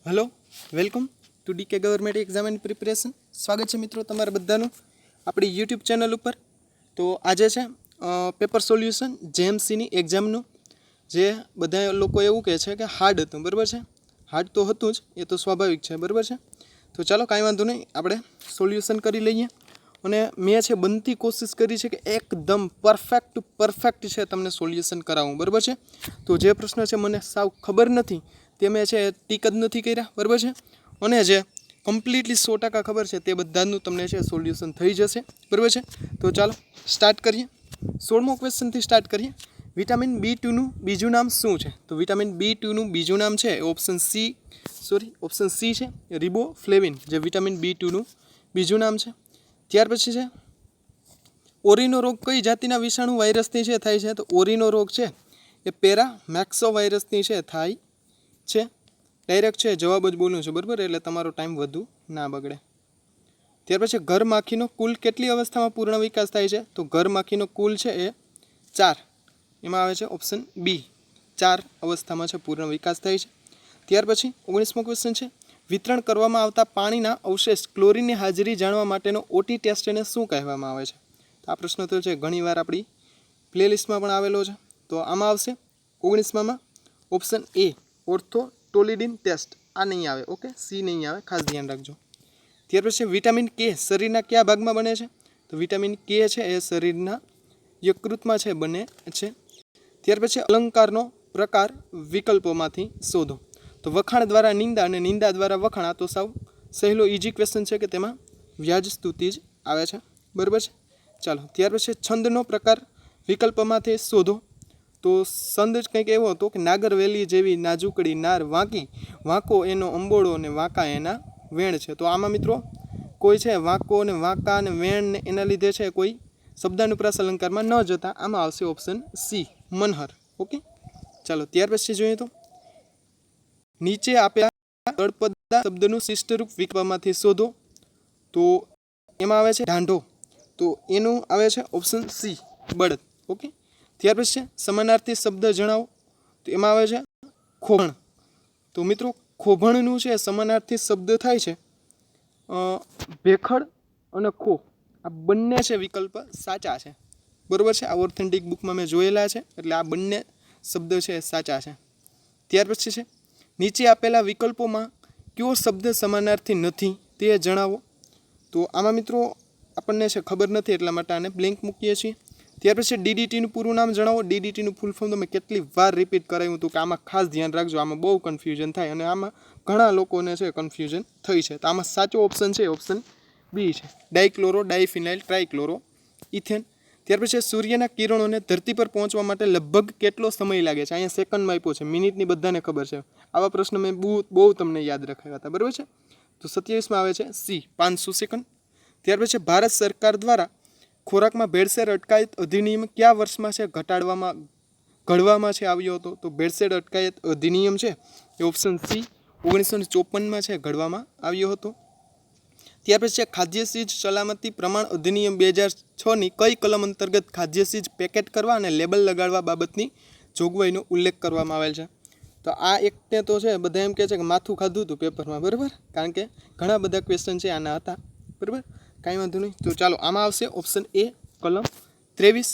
Hello welcome to DK government exam and preparation. स्वागत है मित्रों तमारा बधाનું આપણી यूट्यूब चैनल पर। तो आज है पेपर सोल्यूशन जेएमसीनी एग्जामનું જે બધા લોકો એવું કહે છે કે હાર્ડ હતું, બરાબર છે। હાર્ડ તો હતું જ, એ તો સ્વાભાવિક છે, બરાબર છે। તો ચાલો કાંઈ વાંધો નહીં, આપણે સોલ્યુશન કરી લઈએ। અને મેં છે બનતી કોશિશ કરી છે કે એકદમ પરફેક્ટ છે તમને સોલ્યુશન કરાવું, બરાબર છે। તો જે પ્રશ્ન છે મને સાવ ખબર નથી તે મેં છે ટીક જ નથી કર્યા, બરાબર છે। અને જે કમ્પ્લીટલી 100% ખબર છે તે બધાનું તમને છે સોલ્યુશન થઈ જશે, બરાબર છે। તો ચાલો સ્ટાર્ટ કરીએ। 16મો ક્વેશ્ચનથી સ્ટાર્ટ કરીએ। વિટામિન B2નું બીજું નામ શું છે? તો વિટામિન B2નું બીજું નામ છે ઓપ્શન સી છે રિબોફ્લેવિન, જે વિટામિન B2નું બીજું નામ છે। ત્યાર પછી છે ઓરિનો રોગ કઈ જાતિના વિષાણુ વાયરસથી છે થાય છે? તો ઓરિનો રોગ છે એ પેરામેક્સો વાયરસથી છે થાય છે। ડાયરેક્ટ છે જવાબ જ બોલું છું, બરાબર, એટલે તમારો ટાઈમ વધુ ના બગડે। ત્યાર પછી ઘર માખીનો કુલ કેટલી અવસ્થામાં પૂર્ણ વિકાસ થાય છે? તો ઘર માખીનો કુલ છે એ 4, એમાં આવે છે ઓપ્શન બી, 4 અવસ્થામાં છે પૂર્ણ વિકાસ થાય છે। ત્યાર પછી 19મો ક્વેશ્ચન છે વિતરણ કરવામાં આવતા પાણીના અવશેષ ક્લોરીનની હાજરી જાણવા માટેનો ઓટી ટેસ્ટને શું કહેવામાં આવે છે? તો આ પ્રશ્ન તો છે ઘણીવાર આપણી પ્લેલિસ્ટમાં પણ આવેલો છે। તો આમાં આવશે 19માં ઓપ્શન એ ઓર્થોટોલિડિન ટેસ્ટ, આ નહીં આવે, ઓકે, સી નહીં આવે, ખાસ ધ્યાન રાખજો। ત્યાર પછી વિટામિન કે શરીરના કયા ભાગમાં બને છે? તો વિટામિન કે છે એ શરીરના યકૃતમાં છે બને છે। ત્યાર પછી અલંકારનો પ્રકાર વિકલ્પોમાંથી શોધો। તો વખાણ દ્વારા નિંદા અને નિંદા દ્વારા વખાણ, આ તો સાવ સહેલો ઇઝી ક્વેશ્ચન છે કે તેમાં વ્યાજ સ્તુતિ જ આવે છે, બરાબર છે। ચાલો ત્યાર પછી છંદનો પ્રકાર વિકલ્પમાંથી શોધો। તો છંદ જ કંઈક એવો હતો કે નાગરવેલી જેવી નાજુકડી નાર વાંકી, વાંકો એનો અંબોળો અને વાંકા એના વેણ છે। તો આમાં મિત્રો કોઈ છે વાંકો ને વાંકા ને વેણ ને એના લીધે છે કોઈ શબ્દાનુપ્રાસ અલંકારમાં ન જતા આમાં આવશે ઓપ્શન સી મનહર, ઓકે। ચાલો ત્યાર પછી જોઈએ તો નીચે આપેલા તળપદા શબ્દનું શિષ્ટરૂપ વિકલ્પમાંથી શોધો। તો એમાં આવે છે ઢાંઢો, તો એનું આવે છે ઓપ્શન સી બળદ, ઓકે। ત્યાર પછી સમાનાર્થી શબ્દ જણાવો, તો એમાં આવે છે ખોભણ। તો મિત્રો ખોભણનું છે સમાનાર્થી શબ્દ થાય છે ભેખડ અને ખો, આ બંને છે વિકલ્પ સાચા છે, બરાબર છે। આ ઓથેન્ટિક બુકમાં મેં જોયેલા છે, એટલે આ બંને શબ્દ છે સાચા છે। ત્યાર પછી છે નીચે આપેલા વિકલ્પોમાં કયો શબ્દ સમાનાર્થી નથી તે જણાવો। તો આમાં મિત્રો આપણને છે ખબર નથી એટલા માટે આને બ્લેન્ક મૂકીએ છીએ। ત્યાર પછી ડીડીટીનું પૂરું નામ જણાવો। ડીડીટીનું ફૂલ ફોર્મ તો મેં કેટલી વાર રિપીટ કરાવ્યું હતું કે આમાં ખાસ ધ્યાન રાખજો, આમાં બહુ કન્ફ્યુઝન થાય અને આમાં ઘણા લોકોને છે કન્ફ્યુઝન થઈ છે। તો આમાં સાચો ઓપ્શન છે ઓપ્શન બી છે ડાયક્લોરો ડાયફિનાઇલ ટ્રાયક્લોરો ઇથેન। ત્યાર પછી સૂર્યના કિરણોને ધરતી પર પહોંચવા માટે લગભગ કેટલો સમય લાગે છે? અહીંયા સેકન્ડમાં આપ્યો છે, મિનિટની બધાને ખબર છે। આવા પ્રશ્ન મેં બહુ તમને યાદ રખાવ્યા હતા, બરાબર છે। તો 27માં આવે છે સી 500 સેકન્ડ। ત્યાર પછી ભારત સરકાર દ્વારા ખોરાકમાં ભેળસેળ અટકાયત અધિનિયમ કયા વર્ષમાં છે ઘડવામાં છે આવ્યો હતો? તો ભેળસેળ અટકાયત અધિનિયમ છે એ ઓપ્શન સી 1954માં છે ઘડવામાં આવ્યો હતો। ત્યાર પછી ખાદ્ય ચીજ સલામતી પ્રમાણ અધિનિયમ 2006ની કઈ કલમ અંતર્ગત ખાદ્ય ચીજ પેકેટ કરવા અને લેબલ લગાડવા બાબતની જોગવાઈનો ઉલ્લેખ કરવામાં આવેલ છે? તો આ એકને તો છે બધા એમ કહે છે કે માથું ખાધું હતું પેપરમાં, બરાબર, કારણ કે ઘણા બધા ક્વેશ્ચન છે આના હતા, બરાબર, કાંઈ વાંધો નહીં। તો ચાલો આમાં આવશે ઓપ્શન એ કલમ 23।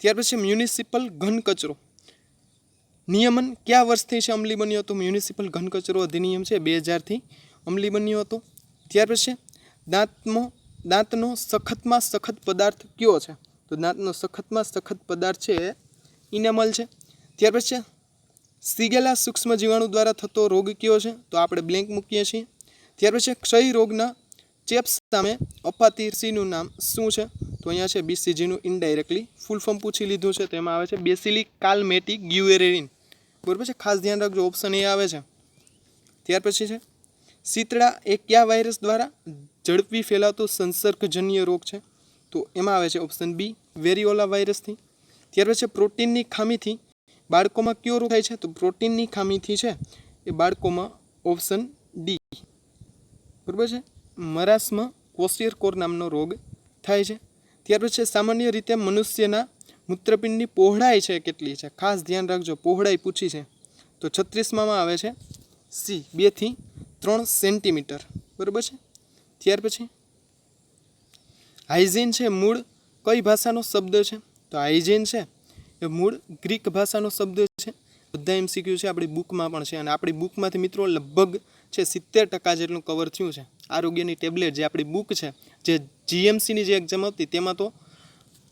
ત્યાર પછી મ્યુનિસિપલ ઘન કચરો નિયમન કયા વર્ષથી છે અમલી બન્યો હતો? મ્યુનિસિપલ ઘન કચરો અધિનિયમ છે 2000થી અમલી બન્યો હતો। ત્યાર પછી દાંતનો સખતમાં સખત પદાર્થ કયો છે? તો દાંતનો સખતમાં સખત પદાર્થ છે ઇનેમલ છે। ત્યાર પછી સીગેલા સૂક્ષ્મ જીવાણુ દ્વારા થતો રોગ કયો છે? તો આપણે બ્લેન્ક મૂકીએ છીએ। ત્યાર પછી ક્ષય રોગના ચેપ સામે અપાતી રસીનું નામ શું છે? તો અહીંયા છે બીસીજીનું ઇનડાયરેક્ટલી ફૂલ ફોર્મ પૂછી લીધું છે, તેમાં આવે છે બેસિલિક કાલમેટિક ગ્યુએરેરિન, બરાબર છે, ખાસ ધ્યાન રાખજો, ઓપ્શન એ આવે છે। ત્યાર પછી છે શીતળા એ કયા વાયરસ દ્વારા ઝડપી ફેલાતો સંસર્ગજન્ય રોગ છે? તો એમાં આવે છે ઓપ્શન બી વેરિઓલા વાયરસથી। ત્યાર પછી પ્રોટીનની ખામીથી બાળકોમાં કયો રોગ થાય છે? તો પ્રોટીનની ખામીથી છે એ બાળકોમાં ઓપ્શન ડી, બરાબર છે, મરાસમાં ક્વોશિયરકોર નામનો રોગ થાય છે। ત્યાર પછી સામાન્ય રીતે મનુષ્યના મૂત્રપિંડની પહોળાઈ છે કેટલી છે? ખાસ ધ્યાન રાખજો, પહોળાઈ પૂછી છે, તો 36માં આવે છે સી 2 થી 3 સેન્ટીમીટર, બરાબર છે. ત્યાર પછી હાઇજીન છે મૂળ કઈ ભાષાનો શબ્દ છે? તો હાઇજીન છે એ મૂળ ગ્રીક ભાષાનો શબ્દ છે. બધા MCQ છે આપણી બુકમાં પણ છે, અને આપણી બુકમાંથી મિત્રો લગભગ છે 70% જેટલું કવર થયું છે. આરોગ્યની ટેબ્લેટ જે આપણી બુક છે, જે GMCની જે એક્ઝામ હતી તેમાં તો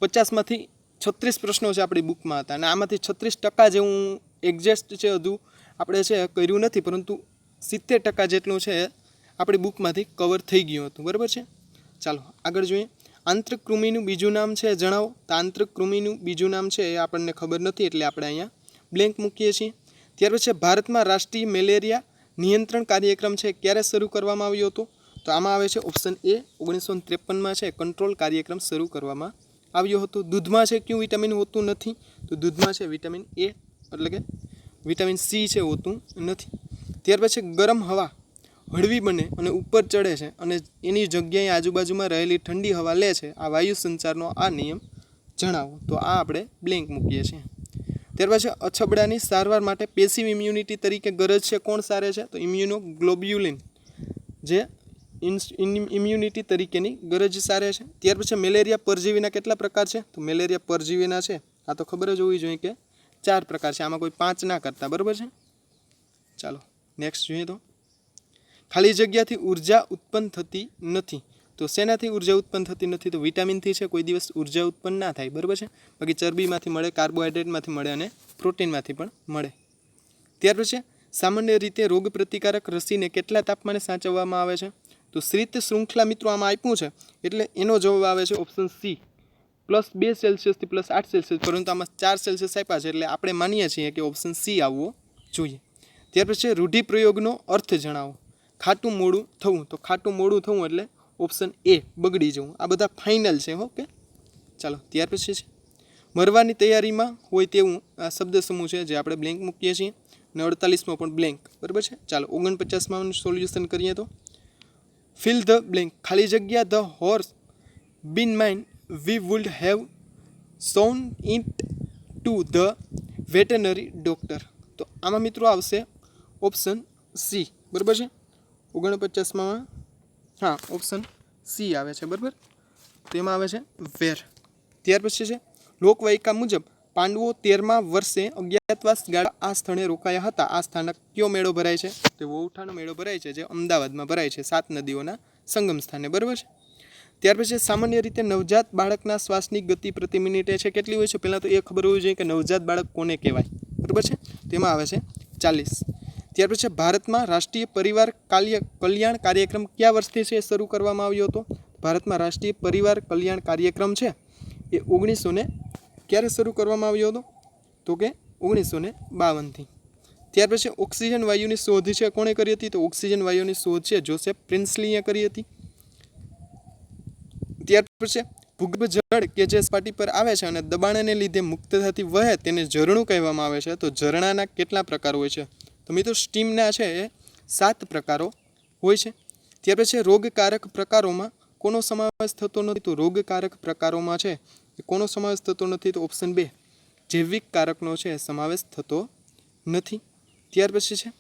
50માંથી 36 પ્રશ્નો છે આપણી બુકમાં હતા, અને આમાંથી 36% જેવું એક્ઝેક્ટ છે હજુ આપણે છે કર્યું નથી, પરંતુ 70% જેટલું છે આપણી બુકમાંથી કવર થઈ ગયું હતું, બરાબર છે. ચાલો આગળ જોઈએ. આંતરકૃમિનું બીજું નામ છે જણાવો. તો આંતરકૃમિનું બીજું નામ છે એ આપણને ખબર નથી, એટલે આપણે અહીંયા બ્લેન્ક મૂકીએ છીએ. ત્યાર પછી ભારતમાં રાષ્ટ્રીય મેલેરિયા નિયંત્રણ કાર્યક્રમ છે ક્યારે શરૂ કરવામાં આવ્યો હતો? તો આમાં આવે છે ઓપ્શન એ 1953માં છે કંટ્રોલ કાર્યક્રમ શરૂ કરવામાં આવ્યો હતો. દૂધમાં છે કયું વિટામિન હોતું નથી? તો દૂધમાં છે વિટામિન એ, એટલે કે વિટામિન સી છે હોતું નથી. ત્યાર પછી ગરમ હવા હળવી બને અને ઉપર ચડે છે અને એની જગ્યાએ આજુબાજુમાં રહેલી ઠંડી હવા લે છે, આ વાયુ સંચારનો આ નિયમ જણાવો. તો આ આપણે બ્લેન્ક મૂકીએ છીએ. ત્યાર પછી અછબડાની સારવાર માટે પેસિવ ઇમ્યુનિટી તરીકે ગરજ છે કોણ સારે છે? તો ઇમ્યુનોગ્લોબ્યુલિન જે ઇમ્યુનિટી તરીકેની ગરજ સારે છે. ત્યાર પછી મેલેરિયા પરજીવીના કેટલા પ્રકાર છે? તો મેલેરિયા પરજીવીના છે, આ તો ખબર જ હોવી જોઈએ કે 4 પ્રકાર છે, આમાં કોઈ 5 ના કરતા, બરાબર છે. ચાલો નેક્સ્ટ જોઈએ. તો ખાલી જગ્યાથી ઉર્જા ઉત્પન્ન થતી નથી. તો શેનાથી ઉર્જા ઉત્પન્ન થતી નથી? તો વિટામિનથી છે કોઈ દિવસ ઉર્જા ઉત્પન્ન ના થાય, બરાબર છે. બાકી ચરબીમાંથી મળે, કાર્બોહાઈડ્રેટમાંથી મળે અને પ્રોટીનમાંથી પણ મળે. ત્યાર પછી સામાન્ય રીતે રોગ પ્રતિકારક રસીને કેટલા તાપમાને સાચવવામાં આવે છે? તો શીત શૃંખલા મિત્રો આમાં આપ્યું છે, એટલે એનો જવાબ આવે છે ઓપ્શન સી +2 સેલ્સિયસથી +8 સેલ્સિયસ, પરંતુ આમાં 4 સેલ્સિયસ આપ્યા છે, એટલે આપણે માનીએ છીએ કે ઓપ્શન સી આવવો જોઈએ. ત્યાર પછી રૂઢિપ્રયોગનો અર્થ જણાવો. ખાટું મોડું થવું. તો ખાટું મોડું થવું એટલે ઓપ્શન એ બગડી જવું. આ બધા ફાઇનલ છે. ઓકે ચાલો ત્યાર પછી છે મરવાની તૈયારીમાં હોય તેવું આ શબ્દ સમૂહ છે જે આપણે બ્લેન્ક મૂકીએ છીએ, અને 48માં પણ બ્લેન્ક, બરાબર છે. ચાલો 49માં સોલ્યુશન કરીએ. તો ફિલ ધ બ્લેન્ક. ખાલી જગ્યા the horse been mine we would have shown it to the veterinary doctor. તો આમાં મિત્રો આવશે ઓપ્શન સી, બરાબર છે. 49માં હા ઓપ્શન સી આવે છે, બરાબર. તો એમાં આવે છે વેર. ત્યાર પછી છે લોકવાયકા મુજબ પાંડવો 13મા વર્ષે અજ્ઞાતવાસ ગાળા આ સ્થળે રોકાયા હતા. આ સ્થાનક કયો મેળો ભરાય છે? તો વહુઠાનો મેળો ભરાય છે, જે અમદાવાદમાં ભરાય છે, 7 નદીઓના સંગમ સ્થાને, બરાબર છે. ત્યાર પછી સામાન્ય રીતે નવજાત બાળકના શ્વાસની ગતિ પ્રતિ મિનિટે છે કેટલી હોય છે? પહેલાં તો એ ખબર હોવી જોઈએ કે નવજાત બાળક કોને કહેવાય, બરાબર છે. તેમાં આવે છે 40. ત્યાર પછી ભારતમાં રાષ્ટ્રીય પરિવાર કલ્યાણ કાર્યક્રમ કયા વર્ષથી છે શરૂ કરવામાં આવ્યો હતો? ભારતમાં રાષ્ટ્રીય પરિવાર કલ્યાણ કાર્યક્રમ છે એ 1900 ક્યારે શરૂ કરવામાં આવ્યો હતો? તો કે 1952થી. ત્યાર પછી ઓક્સિજન વાયુની શોધ છે કોણે કરી હતી? તો ઓક્સિજન વાયુની શોધ છે જોસેફ પ્રિન્સલીએ કરી હતી. ત્યાર પછી ભૂગર્ભ જળ કે જે સપાટી પર આવે છે અને દબાણને લીધે મુક્તતાથી વહે તેને ઝરણું કહેવામાં આવે છે. તો ઝરણાના કેટલા પ્રકાર હોય છે? તો મિત્રો સ્ટીમના છે એ 7 પ્રકારો હોય છે. ત્યાર પછી રોગકારક પ્રકારોમાં કોનો સમાવેશ થતો નથી? તો રોગકારક પ્રકારોમાં છે એ કોનો સમાવેશ થતો નથી? તો ઓપ્શન 2 જૈવિક કારકનો છે સમાવેશ થતો નથી. ત્યાર પછી છે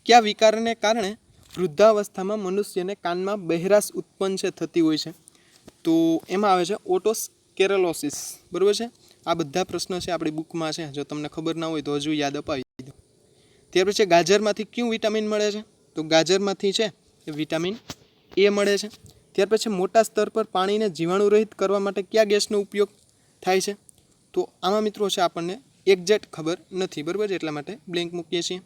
કયા વિકારને કારણે વૃદ્ધાવસ્થામાં મનુષ્યને કાનમાં બહેરાશ ઉત્પન્ન છે થતી હોય છે? તો એમાં આવે છે ઓટોસ્કેલેરોસિસ, બરાબર છે. આ બધા પ્રશ્નો છે આપણી બુકમાં છે, જો તમને ખબર ના હોય તો હજુ યાદ અપાવી દો. ત્યાર પછી ગાજરમાંથી કયું વિટામિન મળે છે? તો ગાજરમાંથી છે એ વિટામિન એ મળે છે. ત્યાર પછી મોટા સ્તર પર પાણીને જીવાણુરહિત કરવા માટે કયા ગેસનો ઉપયોગ થાય છે? તો આમાં મિત્રો છે આપણને એક્ઝેક્ટ ખબર નથી, બરાબર, એટલા માટે બ્લેન્ક મૂકીએ છીએ.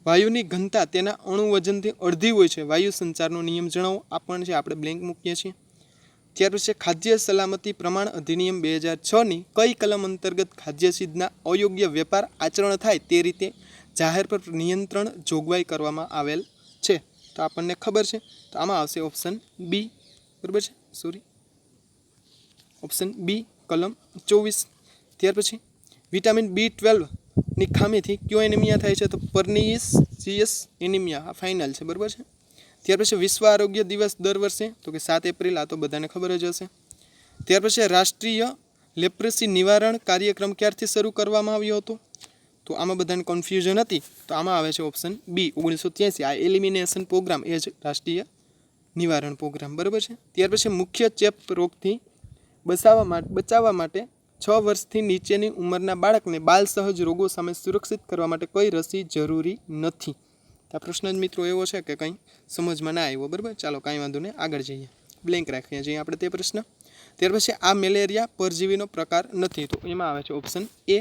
વાયુની ઘનતા તેના અણુ વજનથી અડધી હોય છે, વાયુ સંચારનો નિયમ જણાવો. આ પણ છે આપણે બ્લેન્ક મૂકીએ છીએ. ત્યાર પછી ખાદ્ય સલામતી પ્રમાણ અધિનિયમ 2006ની કઈ કલમ અંતર્ગત ખાદ્ય ચીજના અયોગ્ય વેપાર આચરણ થાય તે રીતે જાહેર પર નિયંત્રણ જોગવાઈ કરવામાં આવેલ છે? તો આપણને ખબર છે, તો આમાં આવશે ઓપ્શન બી, બરાબર છે. ઓપ્શન બી કલમ 24. ત્યાર પછી વિટામિન B12ની ખામીથી કયો એનિમિયા થાય છે? તો પર્નિશિયસ એનિમિયા. આ ફાઇનલ છે, બરાબર છે. ત્યાર પછી વિશ્વ આરોગ્ય દિવસ દર વર્ષે તો કે 7 એપ્રિલ, આ તો બધાને ખબર જ હશે. ત્યાર પછી રાષ્ટ્રીય લેપ્રસી નિવારણ કાર્યક્રમ ક્યારથી શરૂ કરવામાં આવ્યો હતો? તો આમાં બધાને કન્ફ્યુઝન હતી, તો આમાં આવે છે ઓપ્શન બી 1983. આ એલિમિનેશન પ્રોગ્રામ એ જ રાષ્ટ્રીય નિવારણ પ્રોગ્રામ, બરાબર છે. ત્યાર પછી મુખ્ય ચેપ રોગથી બચાવવા માટે 6 વર્ષથી નીચેની ઉંમરના બાળકને બાલ સહજ રોગો સામે સુરક્ષિત કરવા માટે કઈ રસી જરૂરી નથી. આ પ્રશ્ન જ મિત્રો એવો છે કે કંઈ સમજમાં ના આવ્યો, બરાબર. ચાલો કાંઈ વાંધો નહીં, આગળ જઈએ. બ્લેન્ક રાખીએ છીએ આપણે તે પ્રશ્ન. ત્યાર પછી આ મેલેરિયા પરજીવીનો પ્રકાર નથી, તો એમાં આવે છે ઓપ્શન એ.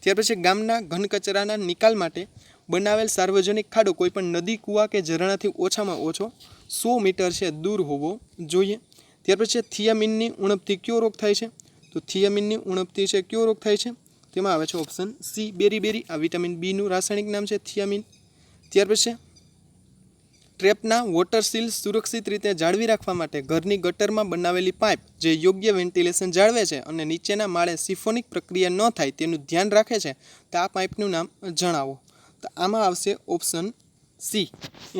ત્યાર પછી ગામના ઘન કચરાના નિકાલ માટે બનાવેલ સાર્વજનિક ખાડો કોઈપણ નદી, કૂવા કે ઝરણાથી ઓછામાં ઓછો 100 મીટર છે દૂર હોવો જોઈએ. ત્યાર પછી થિયામીનની ઉણપથી કયો રોગ થાય છે? તો થિયામીનની ઉણપથી છે કયો રોગ થાય છે? તેમાં આવે છે ઓપ્શન સી, બેરી. આ વિટામિન બીનું રાસાયણિક નામ છે થિયામીન. ત્યાર પછી ટ્રેપના વોટર સીલ સુરક્ષિત રીતે જાળવી રાખવા માટે ઘરની ગટરમાં બનાવેલી પાઇપ જે યોગ્ય વેન્ટિલેશન જાળવે છે અને નીચેના માળે સિફોનિક પ્રક્રિયા ન થાય તેનું ધ્યાન રાખે છે, તો આ પાઇપનું નામ જણાવો. તો આમાં આવશે ઓપ્શન સી,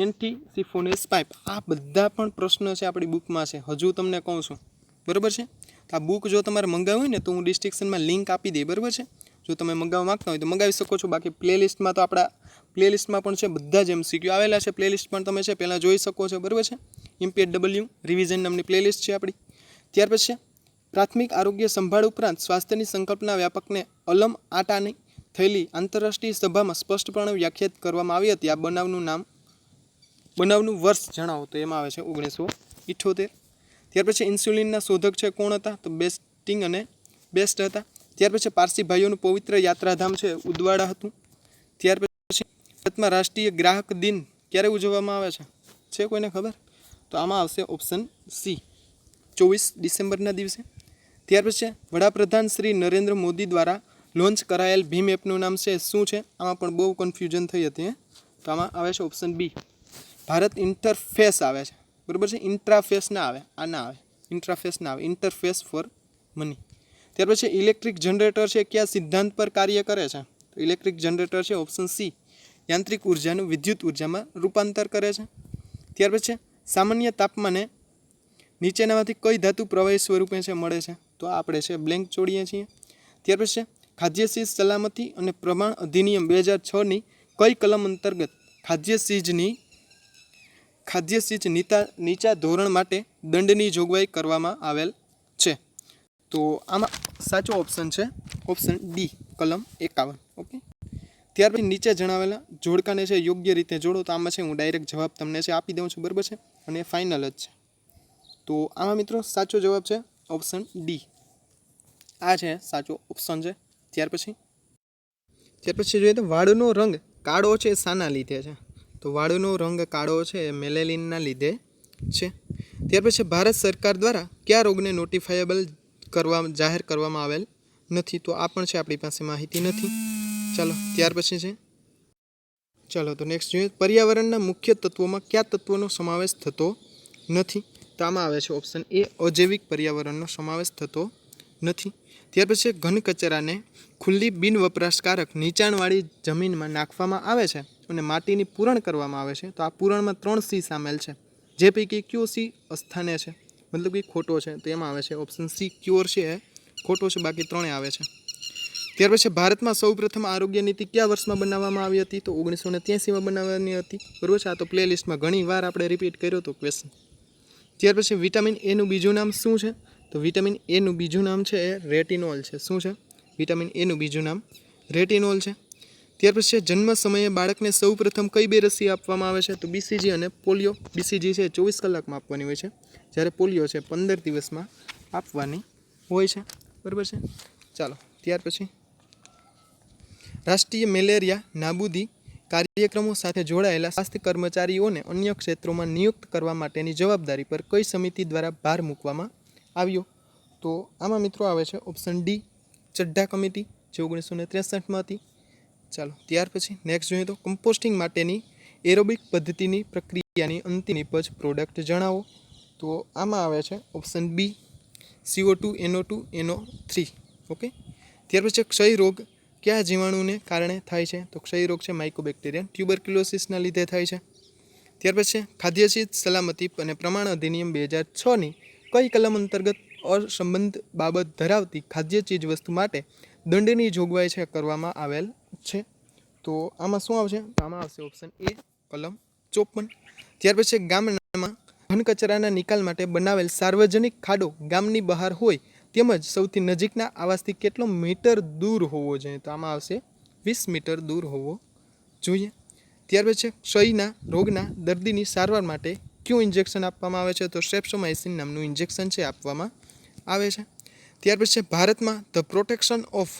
એન્ટી સિફોનેસ પાઇપ. આ બધા પણ પ્રશ્નો છે આપણી બુકમાં છે, હજુ તમને કહું છું, બરાબર છે. આ બુક જો તમારે મંગાવવી હોય ને તો હું ડિસ્ક્રિપ્શનમાં લિંક આપી દઈ, બરાબર છે. જો તમે મંગાવવા માગતા હોય તો મંગાવી શકો છો. બાકી પ્લેલિસ્ટમાં તો આપણા પ્લેલિસ્ટમાં પણ છે, બધા જ MCQ આવેલા છે. પ્લેલિસ્ટ પણ તમે છે પહેલાં જોઈ શકો છો, બરાબર છે. MPW રિવિઝન નામની પ્લેલિસ્ટ છે આપણી. ત્યાર પછી પ્રાથમિક આરોગ્ય સંભાળ ઉપરાંત સ્વાસ્થ્યની સંકલ્પના વ્યાપકને અલમ આટાની થયેલી આંતરરાષ્ટ્રીય સભામાં સ્પષ્ટપણે વ્યાખ્યાયિત કરવામાં આવી હતી. આ બનાવનું વર્ષ જણાવો, તો એમાં આવે છે 1978. ત્યાર પછી ઇન્સ્યુલિનના શોધક છે કોણ હતા? તો બેસ્ટિંગ અને બેસ્ટ હતા. ત્યાર પછી પારસી ભાઈઓનું પવિત્ર યાત્રાધામ છે ઉદવાડા હતું. ત્યાર પછી ભારતમાં રાષ્ટ્રીય ગ્રાહક દિન ક્યારે ઉજવવામાં આવે છે કોઈને ખબર? તો આમાં આવશે ઓપ્શન સી, 24 ડિસેમ્બરના દિવસે. ત્યાર પછી વડાપ્રધાન શ્રી નરેન્દ્ર મોદી દ્વારા લોન્ચ કરાયેલ ભીમ એપનું નામ છે શું છે? આમાં પણ બહુ કન્ફ્યુઝન થઈ હતી. તો આમાં આવે છે ઓપ્શન બી, ભારત ઇન્ટરફેસ આવે છે, બરાબર છે. ઇન્ટ્રાફેસ ના આવે, આ ના આવે, ઇન્ટ્રાફેસ ના આવે, ઇન્ટરફેસ ફોર મની. ત્યાર પછી ઇલેક્ટ્રિક જનરેટર છે કયા સિદ્ધાંત પર કાર્ય કરે છે? તો ઇલેક્ટ્રિક જનરેટર છે ઓપ્શન સી, યાંત્રિક ઉર્જાનું વિદ્યુત ઉર્જામાં રૂપાંતર કરે છે. ત્યાર પછી સામાન્ય તાપમાને નીચેનામાંથી કઈ ધાતુ પ્રવાહી સ્વરૂપે છે મળે છે? તો આપણે છે બ્લેન્ક છોડીએ છીએ. ત્યાર પછી ખાદ્ય ચીજ સલામતી અને પ્રમાણ અધિનિયમ 2006ની કઈ કલમ અંતર્ગત ખાદ્ય ચીજ નીચા ધોરણ માટે દંડની જોગવાઈ કરવામાં આવેલ છે? તો આમાં સાચો ઓપ્શન છે ઓપ્શન ડી, કલમ 51. ઓકે. ત્યાર પછી નીચે જણાવેલા જોડકાને છે યોગ્ય રીતે જોડો. તો આમાં છે હું ડાયરેક્ટ જવાબ તમને છે આપી દઉં છું, બરાબર છે, અને ફાઇનલ જ છે. તો આમાં મિત્રો સાચો જવાબ છે ઓપ્શન ડી, આ છે સાચો ઓપ્શન છે. ત્યાર પછી જોઈએ તો વાળનો રંગ કાળો છે શાના લીધે છે? તો વાળનો રંગ કાળો છે એ મેલેનિનના લીધે છે. ત્યાર પછી ભારત સરકાર દ્વારા કયા રોગને નોટિફાયેબલ જાહેર કરવામાં આવેલ નથી? તો આ પણ છે આપણી પાસે માહિતી નથી. ચાલો ત્યાર પછી છે, ચાલો તો નેક્સ્ટ જોઈએ. પર્યાવરણના મુખ્ય તત્વોમાં કયા તત્વોનો સમાવેશ થતો નથી? તો આમાં આવે છે ઓપ્શન એ, અજૈવિક પર્યાવરણનો સમાવેશ થતો નથી. ત્યાર પછી ઘન કચરાને ખુલ્લી બિનવપરાશકારક નીચાણવાળી જમીનમાં નાખવામાં આવે છે અને માટીની પૂરણ કરવામાં આવે છે. તો આ પૂરણમાં 3 C સામેલ છે, જે પૈકી કયો C અસ્થાને છે, મતલબ કે ખોટો છે? તો એમાં આવે છે ઓપ્શન સી, ક્યોર છે એ ખોટો છે, બાકી 3 આવે છે. ત્યાર પછી ભારતમાં સૌપ્રથમ આરોગ્ય નીતિ કયા વર્ષમાં બનાવવામાં આવી હતી? તો 1983માં બનાવવાની હતી, બરાબર છે. આ તો પ્લેલિસ્ટમાં ઘણી વાર આપણે રિપીટ કર્યો હતો ક્વેશ્ચન. ત્યાર પછી વિટામિન એનું બીજું નામ શું છે? તો વિટામિન એનું બીજું નામ છે એ રેટિનોલ છે. શું છે? વિટામિન એનું બીજું નામ રેટિનોલ છે. ત્યાર પછી જન્મ સમયે બાળકને સૌપ્રથમ કઈ 2 રસી આપવામાં આવે છે? તો BCG અને પોલિયો. BCG છે 24 કલાકમાં આપવાની હોય છે, જ્યારે પોલિયો છે 15 દિવસમાં આપવાની હોય છે, બરાબર છે. ચાલો ત્યાર પછી રાષ્ટ્રીય મેલેરિયા નાબૂદી કાર્યક્રમો સાથે જોડાયેલા સ્વાસ્થ્ય કર્મચારીઓને અન્ય ક્ષેત્રોમાં નિયુક્ત કરવા માટેની જવાબદારી પર કઈ સમિતિ દ્વારા ભાર મૂકવામાં આવ્યો? તો આમાં મિત્રો આવે છે ઓપ્શન ડી, ચડ્ઢા કમિટી, જે 1963માં હતી. ચાલો ત્યાર પછી નેક્સ્ટ જોઈએ તો કમ્પોસ્ટિંગ માટેની એરોબિક પદ્ધતિની પ્રક્રિયાની અંતિમ નિપજ પ્રોડક્ટ જણાવો. તો આમાં આવે છે option B, CO2 NO2 NO3. Okay. ત્યાર પછી ક્ષય રોગ કયા જીવાણુને કારણે થાય છે? તો ક્ષય રોગ છે માઇકોબેક્ટેરિયમ ટ્યુબરક્યુલોસિસના લીધે થાય છે. ત્યાર પછી ખાદ્ય ચીજ સલામતી અને પ્રમાણ અધિનિયમ 2006ની કઈ કલમ અંતર્ગત અસંબંધ બાબત ધરાવતી ખાદ્ય ચીજ વસ્તુ માટે દંડની જોગવાઈ છે કરવામાં આવેલ છે. તો આમાં શું આવશે? તો આમાં આવશે ઓપ્શન એ કલમ 54. ત્યાર પછી ગામમાં ઘન કચરાના નિકાલ માટે બનાવેલ સાર્વજનિક ખાડો ગામની બહાર હોય તેમજ સૌથી નજીકના આવાસથી કેટલો મીટર દૂર હોવો જોઈએ? તો આમાં આવશે 20 મીટર દૂર હોવો જોઈએ. ત્યાર પછી ક્ષયના રોગના દર્દીની સારવાર માટે કયું ઇન્જેક્શન આપવામાં આવે છે? તો સ્ટ્રેપ્ટોમાઇસિન નામનું ઇન્જેક્શન છે આપવામાં આવે છે. ત્યાર પછી ભારતમાં the protection of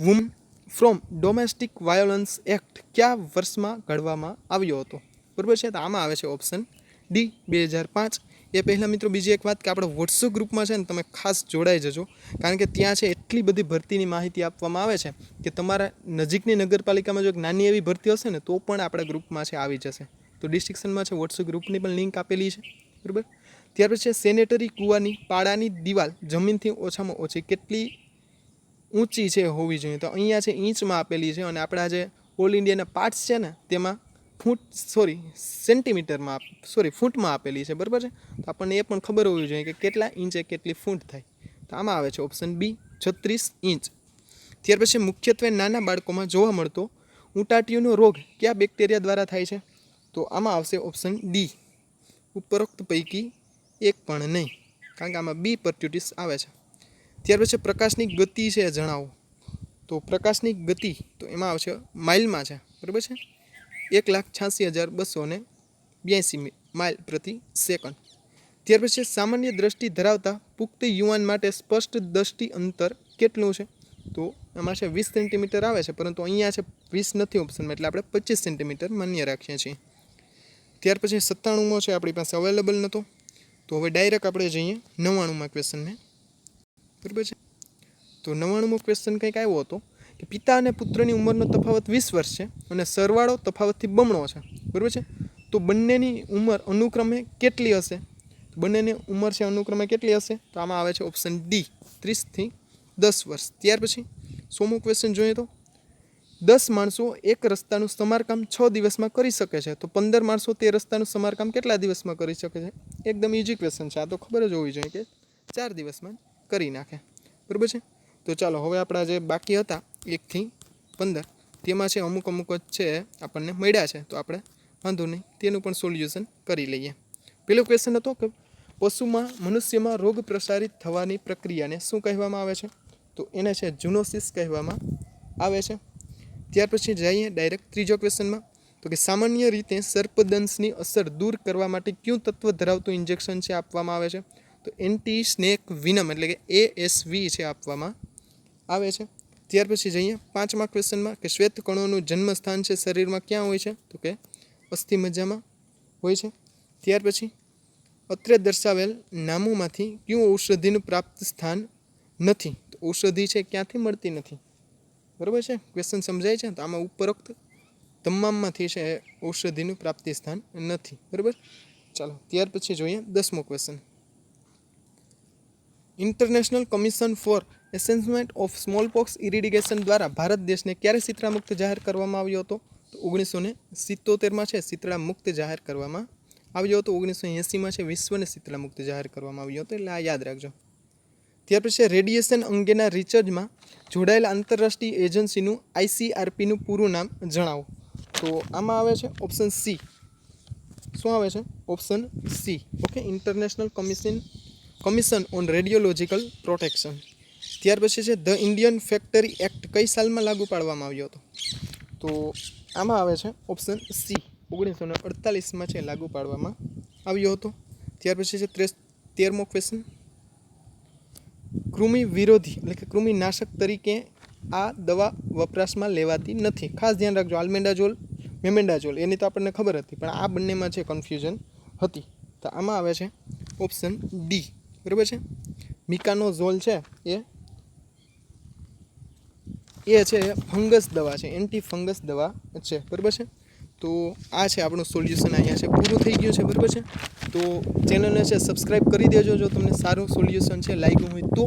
woman from domestic violence act કયા વર્ષમાં ઘડવામાં આવ્યો હતો? બરાબર છે. તો આમાં આવે છે ઓપ્શન ડી 2005. એ પહેલાં મિત્રો બીજી એક વાત કે આપણે વોટ્સઅપ ગ્રુપમાં છે ને તમે ખાસ જોડાઈ જજો, કારણ કે ત્યાં છે એટલી બધી ભરતીની માહિતી આપવામાં આવે છે કે તમારા નજીકની નગરપાલિકામાં જો એક નાની એવી ભરતી હશે ને તો પણ આપણા ગ્રુપમાં છે આવી જશે. તો ડિસ્ક્રિપ્શનમાં છે વોટ્સઅપ ગ્રુપની પણ લિંક આપેલી છે. બરાબર. ત્યાર પછી સેનેટરી કૂવાની પાળાની દિવાલ જમીનથી ઓછામાં ઓછી કેટલી ઊંચી છે હોવી જોઈએ? તો અહીંયા છે ઇંચમાં આપેલી છે, અને આપણા જે ઓલ ઇન્ડિયાના પાર્ટ્સ છે ને તેમાં ફૂટમાં આપેલી છે. બરાબર છે. તો આપણને એ પણ ખબર હોવી જોઈએ કે કેટલા ઇંચે કેટલી ફૂટ થાય. તો આમાં આવે છે ઓપ્શન બી 36 ઇંચ. ત્યાર પછી મુખ્યત્વે નાના બાળકોમાં જોવા મળતો ઉટાટિયુંનો રોગ કયા બેક્ટેરિયા દ્વારા થાય છે? તો આમાં આવશે ઓપ્શન ડી ઉપરોક્ત પૈકી એક પણ નહીં, કારણ કે આમાં બી પર્ટ્યુટિસ આવે છે. ત્યાર પછી પ્રકાશની ગતિ છે જણાવો. તો પ્રકાશની ગતિ તો એમાં આવશે માઇલમાં છે. બરાબર છે. 1,86,282 માઇલ પ્રતિ સેકન્ડ. ત્યાર પછી સામાન્ય દ્રષ્ટિ ધરાવતા પુખ્ત યુવાન માટે સ્પષ્ટ દ્રષ્ટિ અંતર કેટલું છે? તો એમાં છે 20 સેન્ટીમીટર આવે છે, પરંતુ અહીંયા છે 20 નથી ઓપ્શનમાં, એટલે આપણે 25 સેન્ટીમીટર માન્ય રાખીએ છીએ. ત્યાર પછી 97મો છે આપણી પાસે અવેલેબલ નહોતો, તો હવે ડાયરેક્ટ આપણે જઈએ 99મા ક્વેશ્ચનને. બરાબર છે. તો 99મો ક્વેશ્ચન કંઈક આવ્યો હતો કે પિતા અને પુત્રની ઉંમરનો તફાવત 20 વર્ષ છે અને સરવાળો તફાવતથી બમણો છે. બરાબર છે. તો બંનેની ઉંમર અનુક્રમે કેટલી હશે? બંનેની ઉંમર છે અનુક્રમે કેટલી હશે? તો આમાં આવે છે ઓપ્શન ડી 30 થી 10 વર્ષ. ત્યાર પછી 100મો ક્વેશ્ચન જોઈએ તો 10 માણસો એક રસ્તાનું સમારકામ 6 દિવસમાં કરી શકે છે, તો 15 માણસો તે રસ્તાનું સમારકામ કેટલા દિવસમાં કરી શકે છે? એકદમ ઇઝી ક્વેશ્ચન છે, આ તો ખબર જ હોવી જોઈએ કે 4 દિવસમાં કરી નાખે. બરાબર છે. તો ચાલો હવે આપણા જે બાકી હતા 1 થી 15 તેમાં છે અમુક જ છે આપણને મળ્યા છે, તો આપણે વાંધો નહીં તેનું પણ સોલ્યુશન કરી લઈએ. પેલો ક્વેશ્ચન હતો કે પશુમાં મનુષ્યમાં રોગ પ્રસારિત થવાની પ્રક્રિયાને શું કહેવામાં આવે છે? તો એને છે ઝૂનોસિસ કહેવામાં આવે છે. ત્યાર પછી જઈએ ડાયરેક્ટ ત્રીજો ક્વેશ્ચનમાં, તો કે સામાન્ય રીતે સર્પદંશની અસર દૂર કરવા માટે કયું તત્વ ધરાવતું ઇન્જેક્શન છે આપવામાં આવે છે? તો એન્ટી સ્નેક વિનમ એટલે કે ASV છે આપવામાં આવે છે. ત્યાર પછી જઈએ 5મા ક્વેશ્ચનમાં કે શ્વેત કણોનું જન્મસ્થાન છે શરીરમાં ક્યાં હોય છે? તો કે અસ્થિ મજ્જામાં હોય છે. ત્યાર પછી અત્રે દર્શાવેલ નામોમાંથી કયું ઔષધિનું પ્રાપ્ત સ્થાન નથી? તો ઔષધિ છે ક્યાંથી મળતી નથી? બરાબર છે. ક્વેશ્ચન સમજાય છે? તો આમાં ઉપરોક્ત તમામમાંથી છે ઔષધિનું પ્રાપ્તિ સ્થાન નથી. બરાબર. ચાલો ત્યાર પછી જોઈએ 10મો question. International commission for assessment of smallpox eradication દ્વારા ભારત દેશને ક્યારે શીતળામુક્ત જાહેર કરવામાં આવ્યો હતો? તો 1977માં છે શીતળામુક્ત જાહેર કરવામાં આવ્યો હતો. 1980માં છે વિશ્વને શીતળામુક્ત જાહેર કરવામાં આવ્યો હતો, એટલે આ યાદ રાખજો. ત્યાર પછી રેડિયેશન અંગેના રિસર્ચમાં જોડાયેલા આંતરરાષ્ટ્રીય એજન્સીનું ICRPનું પૂરું નામ જણાવો. તો આમાં આવે છે ઓપ્શન સી. શું આવે છે? Option C. Okay, international commission on રેડિયોલોજિકલ protection. ત્યાર પછી છે ધ ઇન્ડિયન ફેક્ટરી એક્ટ કઈ સાલમાં લાગુ પાડવામાં આવ્યો હતો? તો આમાં આવે છે ઓપ્શન સી 1948માં છે લાગુ પાડવામાં આવ્યો હતો. ત્યાર પછી છે 13મો ક્વેશ્ચન. કૃમિ વિરોધી એટલે કે કૃમિનાશક તરીકે આ દવા વપરાશમાં લેવાતી નથી. ખાસ ધ્યાન રાખજો, આલ્બેન્ડાઝોલ મેમેન્ડાઝોલ એની તો આપણને ખબર હતી, પણ આ બંનેમાં છે કન્ફ્યુઝન હતી. તો આમાં આવે છે ઓપ્શન ડી. બરાબર છે. મિકાનોઝોલ છે એ છે ફંગસ દવા છે, એન્ટી ફંગસ દવા છે. બરાબર છે. તો આ છે આપણું સોલ્યુશન અહીંયા છે પૂરું થઈ ગયું છે. બરાબર છે. તો ચેનલને છે સબસ્ક્રાઈબ કરી દેજો જો તમને સારું સોલ્યુશન છે લાગ્યું હોય તો,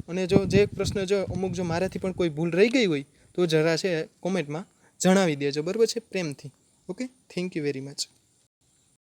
અને જો જે પ્રશ્ન જો અમુક જો મારાથી પણ કોઈ ભૂલ રહી ગઈ હોય તો જરા છે કોમેન્ટમાં જણાવી દેજો. બરાબર છે, પ્રેમથી. Okay, thank you very much.